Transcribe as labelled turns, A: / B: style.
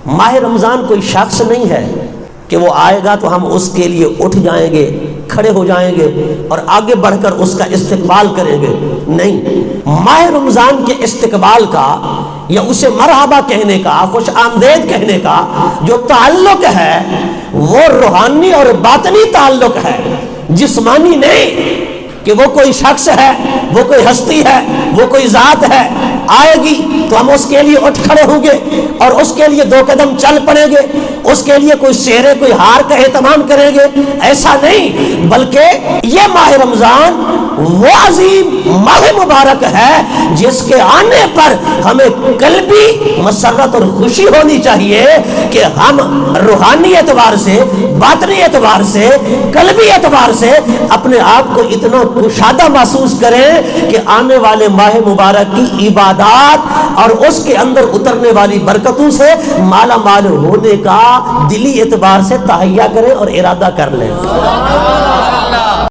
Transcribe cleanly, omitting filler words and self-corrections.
A: ماہ رمضان کوئی شخص نہیں ہے کہ وہ آئے گا تو ہم اس کے لیے اٹھ جائیں گے، کھڑے ہو جائیں گے اور آگے بڑھ کر اس کا استقبال کریں گے. نہیں، ماہ رمضان کے استقبال کا یا اسے مرحبا کہنے کا، خوش آمدید کہنے کا جو تعلق ہے وہ روحانی اور باطنی تعلق ہے، جسمانی نہیں کہ وہ کوئی شخص ہے، وہ کوئی ہستی ہے، وہ کوئی ذات ہے، آئے گی تو ہم اس کے لیے اٹھ کھڑے ہوں گے اور اس کے لیے 2 قدم چل پڑیں گے، اس کے لیے کوئی سیرے کوئی ہار کا اہتمام کریں گے. ایسا نہیں، بلکہ یہ ماہ رمضان وہ عظیم ماہ مبارک ہے جس کے آنے پر ہمیں قلبی مسرت اور خوشی ہونی چاہیے کہ ہم روحانی اعتبار سے، باطنی اعتبار سے، قلبی اعتبار سے اپنے آپ کو اتنا کشادہ محسوس کریں کہ آنے والے ماہ مبارک کی عبادات اور اس کے اندر اترنے والی برکتوں سے مالا مال ہونے کا دلی اعتبار سے تہیہ کریں اور ارادہ کر لیں.